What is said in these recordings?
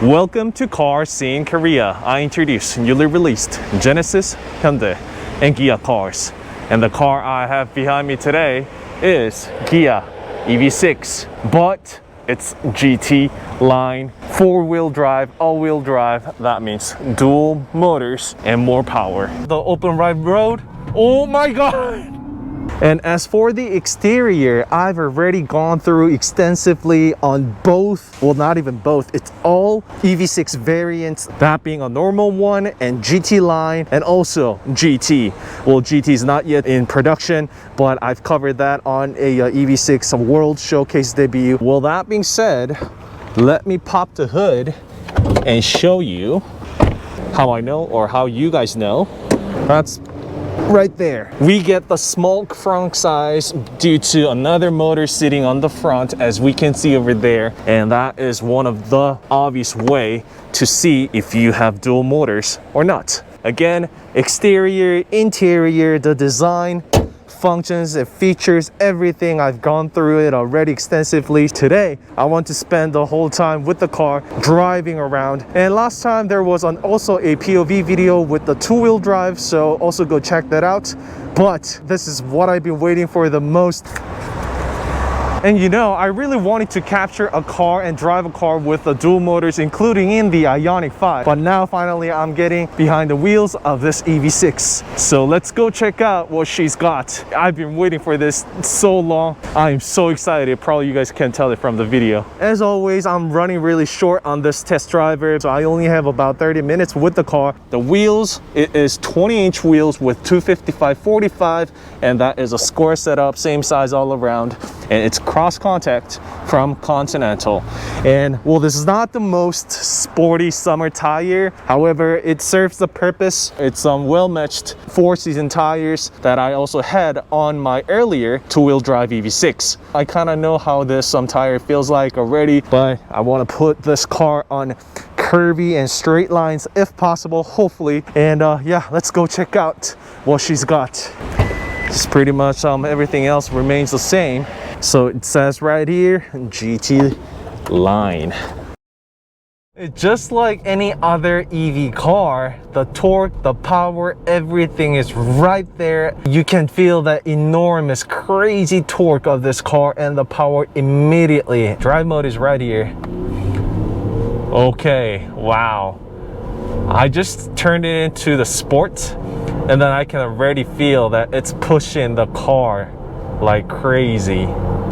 Welcome to CarSceneKorea. I introduce newly released Genesis, Hyundai, and Kia cars. And the car I have behind me today is Kia EV6, but it's GT-Line, 4-wheel drive, all-wheel drive. That means dual motors and more power. The open ride road, oh my god! And as for the exterior, I've already gone through extensively on both, well, not even both, it's all EV6 variants, that being a normal one and GT line and also GT. Well, GT is not yet in production, but I've covered that on a EV6 World Showcase debut. Well, that being said, let me pop the hood and show you how I know, or how you guys know. That's right there. We get the small front size due to another motor sitting on the front, as we can see over there, and that is one of the obvious way to see if you have dual motors or not. Again, exterior, interior, the design, functions and features, everything, I've gone through it already extensively. Today I want to spend the whole time with the car driving around, and last time there was also a POV video with the two-wheel drive, so also go check that out. But this is what I've been waiting for the most. And you know, I really wanted to capture a car and drive a car with the dual motors, including in the IONIQ 5. But now finally I'm getting behind the wheels of this EV6. So let's go check out what she's got. I've been waiting for this so long. I'm so excited. Probably you guys can tell it from the video. As always, I'm running really short on this test driver, so I only have about 30 minutes with the car. The wheels, it is 20-inch wheels with 255/45, and that is a square setup, same size all around, and it's cross contact from Continental. And well, this is not the most sporty summer tire, however it serves the purpose. It's well matched 4-season tires that I also had on my earlier two-wheel drive EV6. I kind of know how this tire feels like already, but I want to put this car on curvy and straight lines if possible, hopefully. And yeah, let's go check out what she's got. It's pretty much everything else remains the same. So it says right here, GT line. Just like any other EV car, the torque, the power, everything is right there. You can feel that enormous, crazy torque of this car and the power immediately. Drive mode is right here. Okay, wow. I just turned it into the sport, and then I can already feel that it's pushing the car like crazy.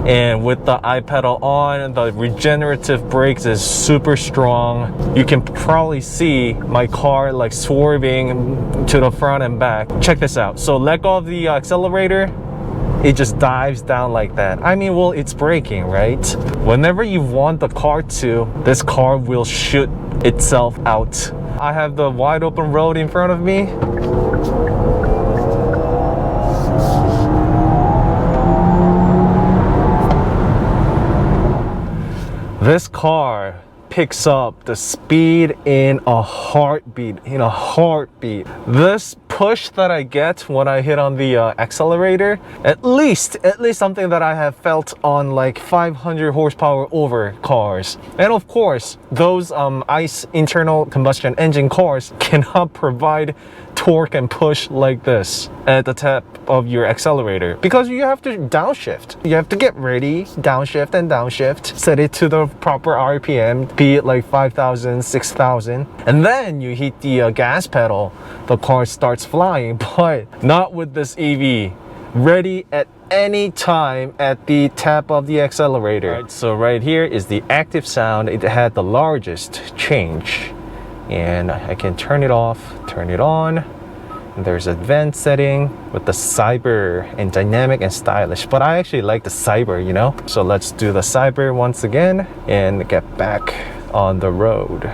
And with the iPedal on, the regenerative brakes is super strong. You can probably see my car like swerving to the front and back. Check this out. So let go of the accelerator, it just dives down like that. I mean, well, it's braking, right? Whenever you want the car to, this car will shoot itself out. I have the wide open road in front of me. This car picks up the speed in a heartbeat, This push that I get when I hit on the accelerator, at least something that I have felt on like 500 horsepower over cars. And of course, those ICE internal combustion engine cars cannot provide torque and push like this at the tap of your accelerator, because you have to downshift. You have to get ready, downshift and downshift, set it to the proper RPM, be it like 5,000, 6,000, and then you hit the gas pedal, the car starts flying. But not with this EV. Ready at any time at the tap of the accelerator. Right, so right here is the active sound. It had the largest change, and I can turn it off, turn it on. There's advanced setting with the cyber and dynamic and stylish, but I actually like the cyber, you know. So let's do the cyber once again and get back on the road.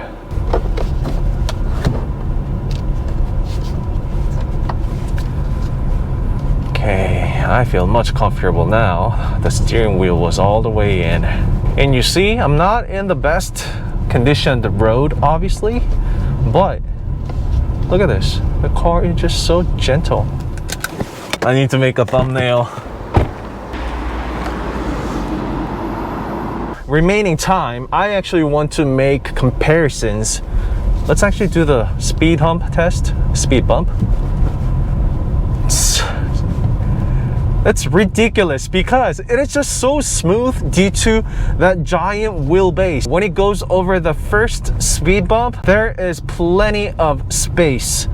Okay, I feel much comfortable now. The steering wheel was all the way in, and you see I'm not in the best condition the road, obviously, but look at this. The car is just so gentle. I need to make a thumbnail. remaining time, I actually want to make comparisons. Let's actually do the speed hump test. Speed bump. It's ridiculous because it is just so smooth due to that giant wheelbase. When it goes over the first speed bump, there is plenty of space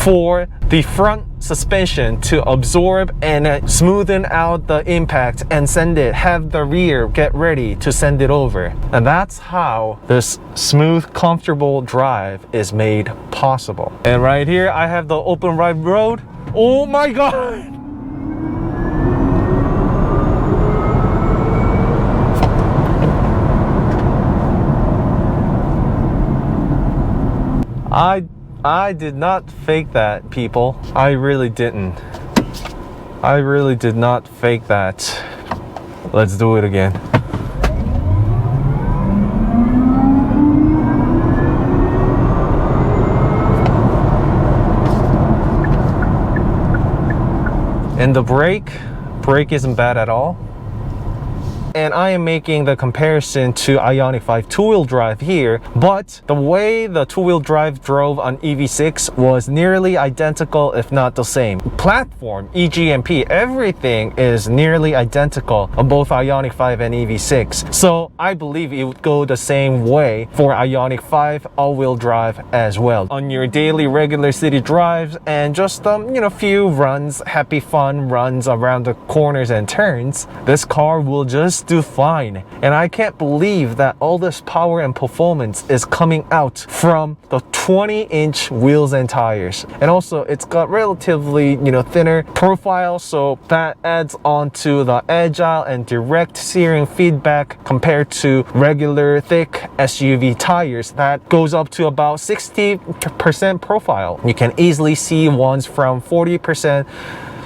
for the front suspension to absorb and smoothen out the impact and have the rear get ready to send it over. And that's how this smooth, comfortable drive is made possible. And right here, I have the open ride road. Oh my God! I did not fake that, people. I really didn't. I really did not fake that. Let's do it again. And the brake isn't bad at all. And I am making the comparison to IONIQ 5 two-wheel drive here, but the way the two-wheel drive drove on EV6 was nearly identical, if not the same. Platform, E-GMP, everything is nearly identical on both IONIQ 5 and EV6. So I believe it would go the same way for IONIQ 5 all-wheel drive as well. On your daily regular city drives and just few runs, happy fun runs around the corners and turns, this car will just do fine. And I can't believe that all this power and performance is coming out from the 20-inch wheels and tires. And also it's got relatively thinner profile, so that adds on to the agile and direct steering feedback compared to regular thick SUV tires that goes up to about 60% profile. You can easily see ones from 40%,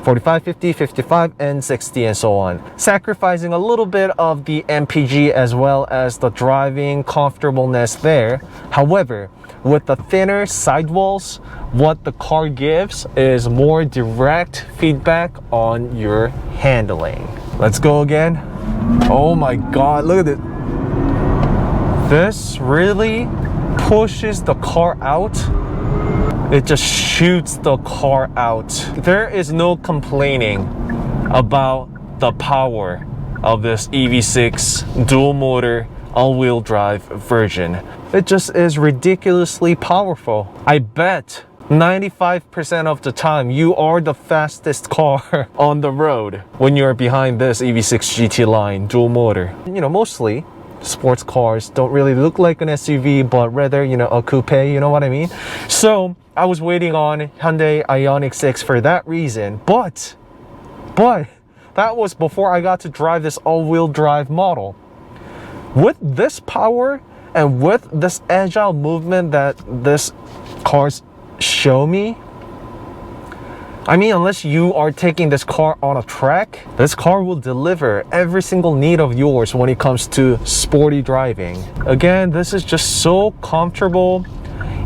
45, 50, 55, and 60, and so on. Sacrificing a little bit of the MPG as well as the driving comfortableness there. However, with the thinner sidewalls, what the car gives is more direct feedback on your handling. Let's go again. Oh my God, look at it. This really pushes the car out. It just shoots the car out. There is no complaining about the power of this EV6 dual motor all-wheel drive version. It just is ridiculously powerful. I bet 95% of the time you are the fastest car on the road when you're behind this EV6 GT-Line dual motor. Mostly sports cars don't really look like an SUV, but rather, a coupe, you know what I mean? So I was waiting on Hyundai IONIQ 6 for that reason, but that was before I got to drive this all-wheel drive model. With this power and with this agile movement that this cars show me, I mean, unless you are taking this car on a track, this car will deliver every single need of yours when it comes to sporty driving. Again, this is just so comfortable,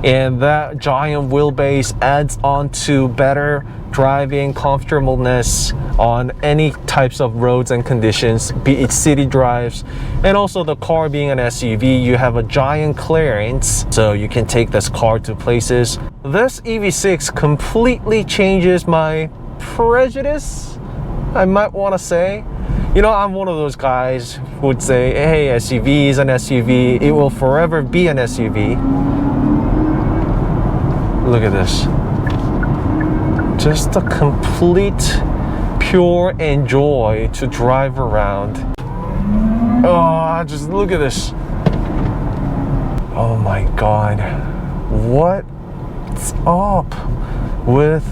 and that giant wheelbase adds on to better driving comfortableness on any types of roads and conditions, be it city drives. And also the car being an SUV, you have a giant clearance, so you can take this car to places. This EV6 completely changes my prejudice, I might want to say. I'm one of those guys who would say, hey, SUV is an SUV, it will forever be an SUV. Look at this. Just a complete pure enjoy to drive around. Oh, just look at this. Oh my God. What's up with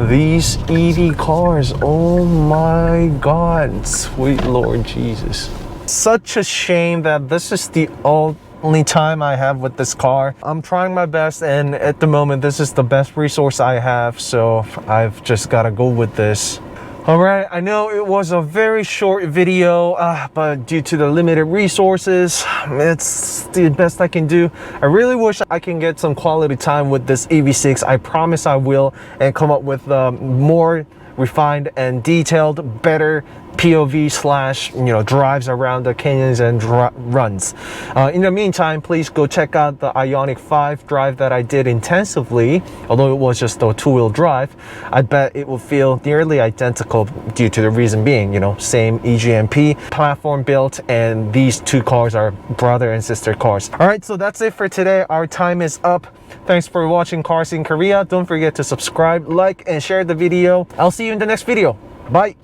these EV cars? Oh my God, sweet Lord Jesus. Such a shame that this is the only time I have with this car. I'm trying my best, and at the moment this is the best resource I have, so I've just got to go with this. All right, I know it was a very short video, but due to the limited resources, it's the best I can do. I really wish I can get some quality time with this EV6. I promise I will, and come up with more refined and detailed, better POV slash, drives around the canyons and runs. In the meantime, please go check out the IONIQ 5 drive that I did intensively. Although it was just a two-wheel drive, I bet it will feel nearly identical due to the reason being, same E-GMP platform built, and these two cars are brother and sister cars. All right, so that's it for today. Our time is up. Thanks for watching Cars in Korea. Don't forget to subscribe, like, and share the video. I'll see you in the next video. Bye.